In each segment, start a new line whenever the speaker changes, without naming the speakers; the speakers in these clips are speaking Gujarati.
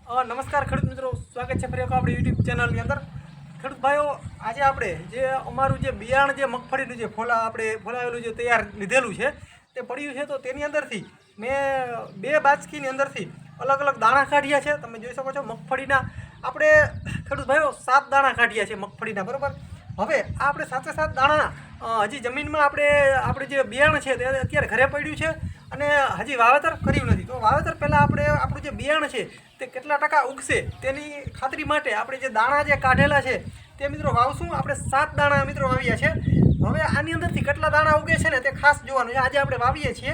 નમસ્કાર ખેડૂત મિત્રો, સ્વાગત છે ફરી એક આપણી યુટ્યુબ ચેનલની અંદર। ખેડૂત ભાઈઓ, આજે આપણે જે અમારું જે બિયારણ જે મગફળીનું જે ફોલાવેલું જે તૈયાર લીધેલું છે તે પડ્યું છે, તો તેની અંદરથી મેં 2 બાચકીની અંદરથી અલગ અલગ દાણા કાઢ્યા છે। તમે જોઈ શકો છો મગફળીના આપણે ખેડૂત ભાઈઓ 7 દાણા કાઢ્યા છે મગફળીના, બરાબર। હવે આ આપણે 7 દાણા હજી જમીનમાં આપણે જે બિયારણ છે તે અત્યારે ઘરે પડ્યું છે અને હજી વાવેતર કર્યું નથી। તો વાવેતર પહેલાં આપણે આપણું જે બિયારણ છે તે કેટલા ટકા ઉગશે તેની ખાતરી માટે આપણે જે દાણા જે કાઢેલા છે તે મિત્રો વાવશું। આપણે 7 દાણા મિત્રો વાવ્યા છે। હવે આની અંદરથી કેટલા દાણા ઉગે છે ને તે ખાસ જોવાનું છે। આજે આપણે વાવીએ છીએ,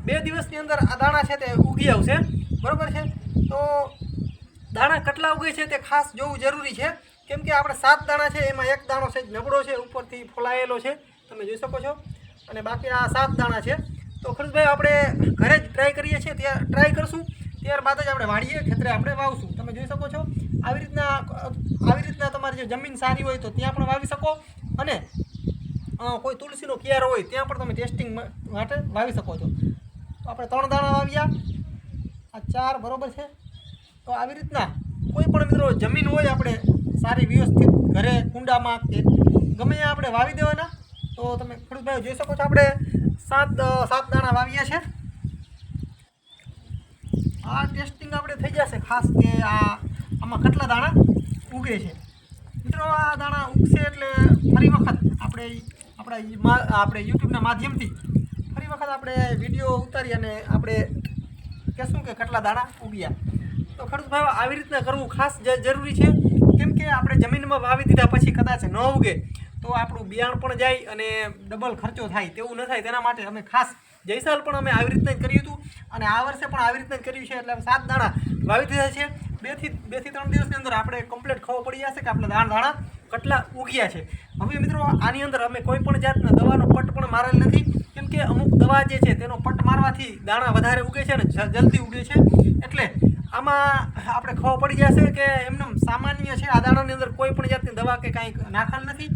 2 દિવસની અંદર આ દાણા છે તે ઉગી આવશે, બરાબર છે। તો દાણા કેટલા ઉગે છે તે ખાસ જોવું જરૂરી છે, કેમ કે આપણે 7 દાણા છે એમાં એક દાણો છે નબળો છે, ઉપરથી ફોલાયેલો છે, તમે જોઈ શકો છો, અને બાકી આ 7 દાણા છે। તો ખેડૂતભાઈ આપણે ઘરે જ ટ્રાય કરીએ છીએ, ત્યાં ટ્રાય કરશું, ત્યારબાદ જ આપણે વાડીએ ખેતરે આપણે વાવશું। તમે જોઈ શકો છો આવી રીતના તમારી જે જમીન સારી હોય તો ત્યાં પણ વાવી શકો, અને કોઈ તુલસીનો ક્યારો હોય ત્યાં પણ તમે ટેસ્ટિંગ માટે વાવી શકો છો। તો આપણે 3 દાણા વાવ્યા, આ 4 બરોબર છે। તો આવી રીતના કોઈ પણ મિત્રો જમીન હોય આપણે સારી વ્યવસ્થિત ઘરે કુંડામાં કે ગમે ત્યાં આપણે વાવી દેવાના। તો તમે ખેડૂતભાઈ જોઈ શકો છો આપણે 7 દાણા વાવ્યા છે। આ ટેસ્ટિંગ આપણે થઈ જશે ખાસ કે આમાં કેટલા દાણા ઉગે છે। મિત્રો આ દાણા ઉગશે એટલે ફરી વખત આપણે યુટ્યુબના માધ્યમથી ફરી વખત આપણે વિડીયો ઉતારી અને આપણે કહેશું કે કેટલા દાણા ઉગ્યા। તો ખેડૂત ભાઈઓ આવી રીતના કરવું ખાસ જરૂરી છે, કેમ કે આપણે જમીનમાં વાવી દીધા પછી કદાચ ન ઉગે તો આપણું બિયારણ પણ જાય અને ડબલ ખર્ચો થાય, તેવું ન થાય તેના માટે અમે ખાસ જય સાલ પણ અમે આવી રીતના જ કર્યું હતું અને આ વર્ષે પણ આવી રીતના જ કર્યું છે। એટલે 7 દાણા વાવી દીધા છે। 2 થી 3 દિવસની અંદર આપણે કમ્પ્લીટ ખબર પડી જશે કે આપણે દાણા કેટલા ઉગ્યા છે। હવે મિત્રો આની અંદર અમે કોઈ પણ જાતના દવાનો પટ પણ મારેલ નથી, કેમ કે અમુક દવા જે છે તેનો પટ મારવાથી દાણા વધારે ઉગે છે અને જલ્દી ઉગે છે, એટલે આમાં આપણે ખબર પડી જશે કે એમને સામાન્ય છે, આ દાણાની અંદર કોઈ પણ જાતની દવા કે કાંઈ નાખેલ નથી,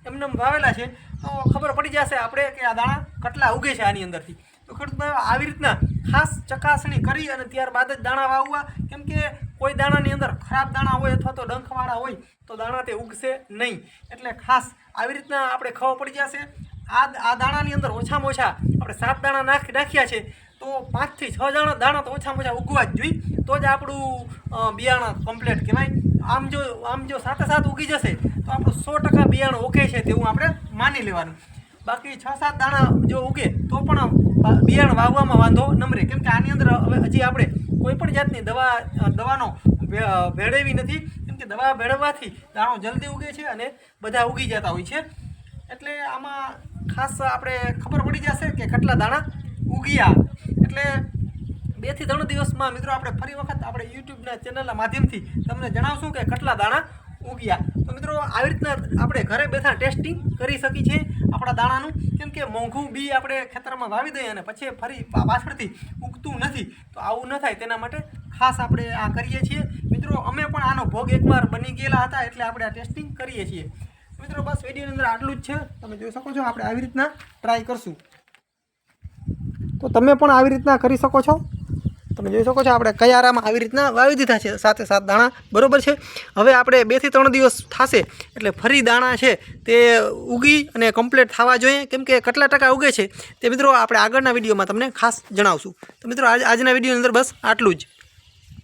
એમને વાવેલા છે, તો ખબર પડી જશે આપણે કે આ દાણા કેટલા ઉગે છે આની અંદરથી। તો ખેડૂત આવી રીતના ખાસ ચકાસણી કરી અને ત્યારબાદ જ દાણા વાવવા, કેમ કે કોઈ દાણાની અંદર ખરાબ દાણા હોય અથવા તો ડંખવાળા હોય તો દાણા તે ઉગશે નહીં, એટલે ખાસ આવી રીતના આપણે ખબર પડી જશે। આ દાણાની અંદર ઓછામાં ઓછા આપણે 7 દાણા નાખ્યા છે, તો 5 થી 6 દાણા તો ઓછામાં ઓછા ઉગવા જ જોઈએ, તો જ આપણું બિયારણ કમ્પ્લીટ કહેવાય। આમ જો 7 ઉગી જશે તો આપણું 100% બિયારણ ઓકે છે તેવું આપણે માની લેવાનું। બાકી 6-7 દાણા જો ઉગે તો પણ બિયારણ વાવવામાં વાંધો નમરે, કેમ કે આની અંદર હવે હજી આપણે કોઈ પણ જાતની દવાનો ભેળવી નથી, કેમ કે દવા ભેળવવાથી દાણો જલ્દી ઉગે છે અને બધા ઉગી જતા હોય છે, એટલે આમાં ખાસ આપણે ખબર પડી જશે કે કેટલા દાણા ઉગ્યા। એટલે 2 થી 3 દિવસમાં મિત્રો આપણે ફરી વખત આપણે યુટ્યુબના ચેનલના માધ્યમથી તમને જણાવશું કે કેટલા દાણા ઉગ્યા। તો મિત્રો આવી રીતના આપણે ઘરે બેઠા ટેસ્ટિંગ કરી શકીએ છીએ આપણા દાણાનું, કેમ કે મોંઘું બી આપણે ખેતરમાં વાવી દઈએ અને પછી ફરી પાછળથી ઉગતું નથી, તો આવું ન થાય તેના માટે ખાસ આપણે આ કરીએ છીએ। મિત્રો અમે પણ આનો ભોગ એકવાર બની ગયેલા હતા, એટલે આપણે આ ટેસ્ટિંગ કરીએ છીએ। મિત્રો બસ વિડીયોની અંદર આટલું જ છે, તમે જોઈ શકો છો આપણે આવી રીતના ટ્રાય કરશું, તો તમે પણ આવી રીતના કરી શકો છો। તમે જોઈ શકો છો આપણે કયારામાં આવી રીતના વાવી દીધા છે 7 દાણા, બરોબર છે। હવે આપણે 2 થી 3 દિવસ થશે એટલે ફરી દાણા છે તે ઉગી અને કમ્પ્લીટ થવા જોઈએ, કેમ કે કેટલા ટકા ઉગે છે તે મિત્રો આપણે આગળના વિડીયોમાં તમને ખાસ જણાવશું। તો મિત્રો આજના વિડીયોની અંદર બસ આટલું જ।